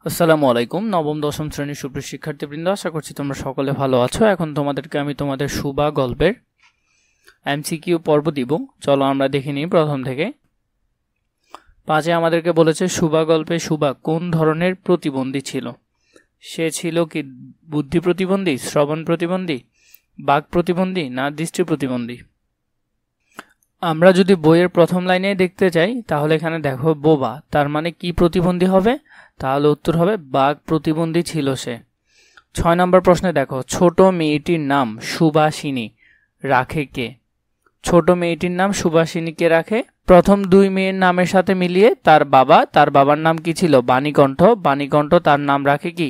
আসসালামু আলাইকুম। নবম দশম শ্রেণীর সুপ্রিয় শিক্ষার্থীবৃন্দ, আশা করছি তোমরা সকলে ভালো আছো। এখন তোমাদেরকে আমি তোমাদের সুবা গল্পের এমসিকিউ পর্ব দিব। চলো আমরা দেখে নিই প্রথম থেকে। 5-এ আমাদেরকে বলেছে সুবা গল্পে সুবা কোন ধরনের প্রতিবন্ধী ছিল। সে ছিল কি বুদ্ধি প্রতিবন্ধী, শ্রবণ প্রতিবন্ধী, বাক প্রতিবন্ধী না দৃষ্টি প্রতিবন্ধী। আমরা যদি বইয়ের প্রথম লাইনে দেখতে চাই তাহলে এখানে দেখো বোবা, তার মানে কি প্রতিবন্ধী হবে? তাহলে উত্তর হবে বাক প্রতিবন্ধী ছিল সে। 6 নম্বর প্রশ্নে দেখো ছোট মেয়েটির নাম সুবাসিনী রাখে কে? ছোট মেয়েটির নাম সুবাসিনীকে রাখে প্রথম 2 মেয়ের নামের সাথে মিলিয়ে তার বাবার নাম কি ছিল? বাণীকণ্ঠ তার নাম রাখে কি?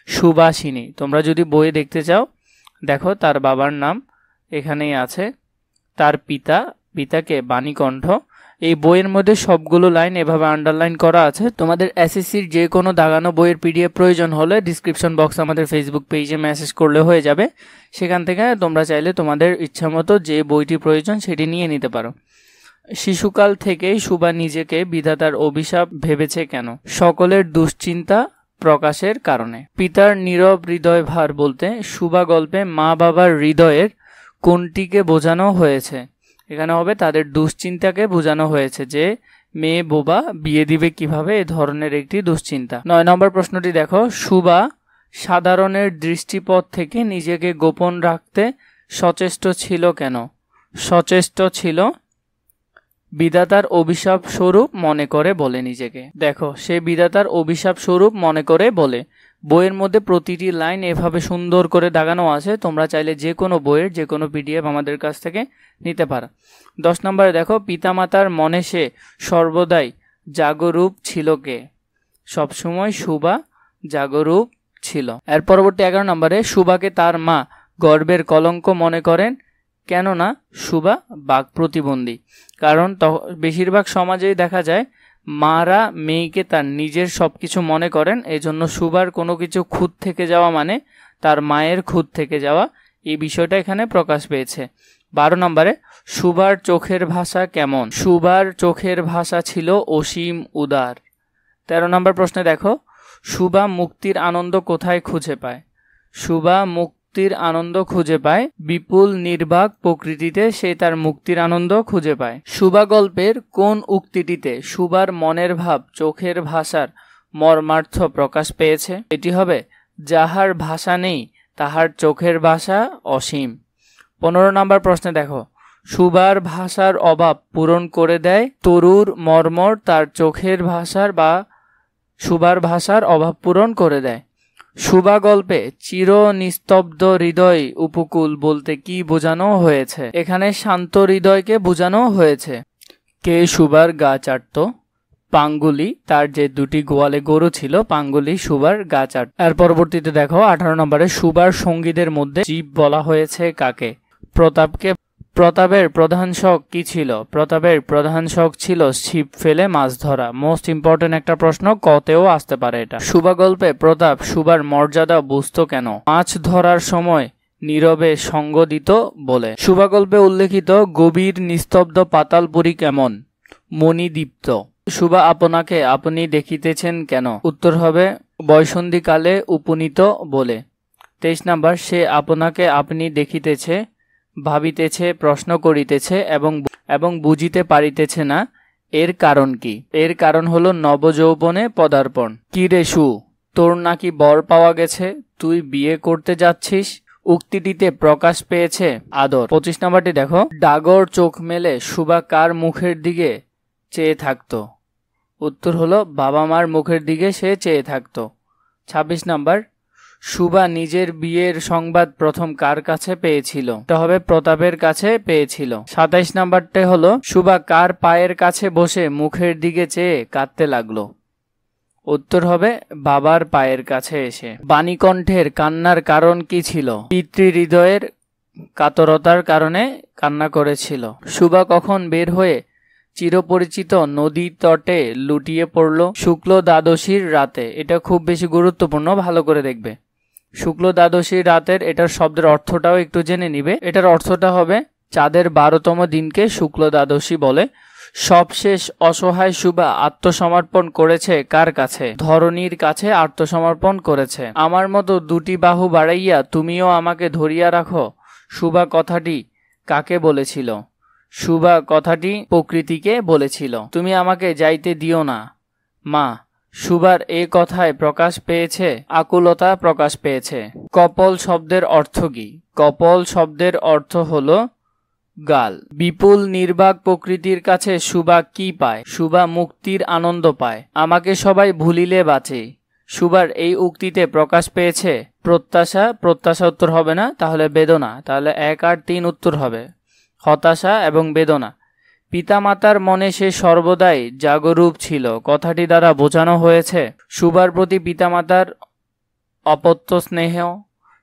সুবাসিনী। তোমরা যদি বইয়ে দেখতে চাও দেখো তার বাবার নাম এখানেই আছে, তার পিতাকে বাণীকণ্ঠ। এই বইয়ের মধ্যে সবগুলো লাইন এভাবে আন্ডারলাইন করা আছে। তোমাদের এসএসসির যে কোনো দাগানো বইয়ের পিডিএফ প্রয়োজন হলে ডিসক্রিপশন বক্সে আমাদের ফেসবুক পেজে মেসেজ করলে হয়ে যাবে। সেখান থেকে তোমরা চাইলে তোমাদের ইচ্ছামতো যে বইটি প্রয়োজন সেটি নিয়ে নিতে পারো। শিশুকাল থেকেই সুবা নিজেকে বিধাতার অভিশাপ ভেবেছে কেন? সকলের দুশ্চিন্তা প্রকাশের কারণে। পিতার নীরব হৃদয় ভার বলতে সুবা গল্পে মা বাবার হৃদয়ের কোনটিকে বোঝানো হয়েছে? এখানে হবে তাদের দুশ্চিন্তাকে বোঝানো হয়েছে, যে মেয়ে বোবা, বিয়ে দিবে কিভাবে, এ ধরনের একটি দুশ্চিন্তা। 9 নম্বর প্রশ্নটি দেখো সুবা সাধারণের দৃষ্টিপথ থেকে নিজেকে গোপন রাখতে সচেষ্ট ছিল কেন? সচেষ্ট ছিল বিধাতার অভিশাপ স্বরূপ মনে করে বলে নিজেকে। দেখো সে বিধাতার অভিশাপ স্বরূপ মনে করে বলে। বইয়ের মধ্যে প্রতিটি লাইন এভাবে সুন্দর করে দাগানো আছে। তোমরা চাইলে যে কোনো বইয়ের যে কোনো পিডিএফ আমাদের কাছ থেকে নিতে পারো। 10 নম্বরে দেখো পিতামাতার মনে সে সর্বদাই জাগরূপ ছিল কে? সবসময় সুবা জাগরূপ ছিল। এর পরবর্তী 11 নম্বরে সুবাকে তার মা গর্বের কলঙ্ক মনে করেন কেননা সুবা বাক প্রতিবন্ধী। কারণ বেশিরভাগ সমাজেই দেখা যায় মারা মেয়েকে তার নিজের সবকিছু মনে করেন, এজন্য সুবার কোনো কিছু খুঁত থেকে যাওয়া মানে তার মায়ের খুঁত থেকে যাওয়া, এই বিষয়টা এখানে প্রকাশ পেয়েছে। 12 নম্বরে সুবার চোখের ভাষা কেমন? সুবার চোখের ভাষা ছিল অসীম উদার। 13 নম্বর প্রশ্নে দেখো সুবা মুক্তির আনন্দ কোথায় খুঁজে পায়? সুবা মুক্তির আনন্দ খুঁজে পায় বিপুল নির্বাক প্রকৃতিতে, সে তার মুক্তির আনন্দ খুঁজে পায়। সুবা গল্পের কোন উক্তিটিতে সুবার মনের ভাব চোখের ভাষার মর্মার্থ প্রকাশ পেয়েছে? এটি হবে যাহার ভাষা নেই তাহার চোখের ভাষা অসীম। 15 নম্বর প্রশ্নে দেখো সুবার ভাষার অভাব পূরণ করে দেয় তরুর মর্মর তার চোখের ভাষার বা সুবার ভাষার অভাব পূরণ করে দেয়। সুবা গল্পে চির নিস্তব্ধ হৃদয় উপকূল বলতে কি বোঝানো হয়েছে? এখানে শান্ত হৃদয়কে বোঝানো হয়েছে। কে সুবার গা চাটত? পাঙ্গুলি, তার যে 2টি গোয়ালে গরু ছিল পাঙ্গুলি সুবার গা চাটত। এর পরবর্তীতে দেখো 18 নম্বরে সুবার সঙ্গীদের মধ্যে জীব বলা হয়েছে কাকে? প্রতাপকে। প্রতাপের প্রধান শখ কি ছিল? প্রতাপের প্রধান শখ ছিল ছিপ ফেলে মাছ ধরা। মোস্ট ইম্পর্টেন্ট একটা প্রশ্ন, কতেও আসতে পারে এটা। সুবা গল্পে প্রতাপ সুবার মর্যাদা বুঝতো কেন? মাছ ধরার সময় নীরবে সঙ্গ দিত বলে। সুবা গল্পে উল্লেখিত গভীর নিস্তব্ধ পাতালপুরী কেমন? মণিদীপ্ত। সুবা আপনাকে আপনি দেখিতেছেন কেন? উত্তর হবে বয়সন্ধিকালে উপনীত বলে। 23 নম্বর সে আপনাকে আপনি দেখিতেছে, ভাবিতেছে, প্রশ্ন করিতেছে এবং বুঝিতে পারিতেছে না, এর কারণ কি? এর কারণ হলো নবযৌবনে পদার্পণ। কি রে সু, তোর নাকি বর পাওয়া গেছে, তুই বিয়ে করতে যাচ্ছিস? উক্তিটিতে প্রকাশ পেয়েছে আদর। 25 নম্বরটি দেখো ডাগর চোখ মেলে সুবা কার মুখের দিকে চেয়ে থাকতো? উত্তর হলো বাবা মার মুখের দিকে সে চেয়ে থাকতো। 26 নম্বর সুবা নিজের বিয়ের সংবাদ প্রথম কার কাছে পেয়েছিল? এটা হবে প্রতাপের কাছে পেয়েছিল। 27 নাম্বারটা হলো সুবা কার পায়ের কাছে বসে মুখের দিকে চেয়ে কাঁদতে লাগলো? উত্তর হবে বাবার পায়ের কাছে এসে। বাণীকণ্ঠের কান্নার কারণ কি ছিল? পিতৃহৃদয়ের কাতরতার কারণে কান্না করেছিল। সুবা কখন বের হয়ে চিরপরিচিত নদী তটে লুটিয়ে পড়ল? শুক্ল দ্বাদশীর রাতে। এটা খুব বেশি গুরুত্বপূর্ণ, ভালো করে দেখবে। শুক্ল দ্বাদশী রাতের এটার শব্দের অর্থটাও একটু জেনে নিবে। এটার অর্থটা হবে চাঁদের 12তম দিনকে শুক্ল দ্বাদশী বলে। সবশেষ অসহায় সুবা আত্মসমর্পণ করেছে কার কাছে? ধরণীর কাছে আত্মসমর্পণ করেছে। আমার মতো দুটি বাহু বাড়াইয়া তুমিও আমাকে ধরিয়া রাখো, সুবা কথাটি কাকে বলেছিল? সুবা কথাটি প্রকৃতিকে বলেছিল। তুমি আমাকে যাইতে দিও না মা। সুবার এ কথায় প্রকাশ পেয়েছে আকুলতা, প্রকাশ পেয়েছে। কপল শব্দের অর্থ কি? কপল শব্দের অর্থ হলো গাল। বিপুল নির্বাক প্রকৃতির কাছে সুবা কি পায়? সুবা মুক্তির আনন্দ পায়। আমাকে সবাই ভুলিলে বাঁচে, সুবার এই উক্তিতে প্রকাশ পেয়েছে প্রত্যাশা। প্রত্যাশা উত্তর হবে না, তাহলে বেদনা। তাহলে 1 আর 3 উত্তর হবে। হতাশা এবং বেদনা। পিতামাতার মনে সে সর্বদাই জাগরূপ ছিল, কথাটি দ্বারা বোঝানো হয়েছে সুবার প্রতি পিতামাতার অপত্য স্নেহ,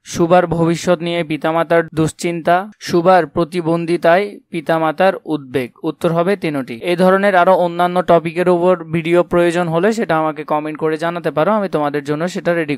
সুবার ভবিষ্যৎ নিয়ে পিতামাতার দুশ্চিন্তা, সুবার প্রতিবন্ধিতায় পিতামাতার উদ্বেগ। উত্তর হবে 3টি। এই ধরনের আরো অন্যান্য টপিকের উপর ভিডিও প্রয়োজন হলে সেটা আমাকে কমেন্ট করে জানাতে পারো, আমি তোমাদের জন্য সেটা রেডি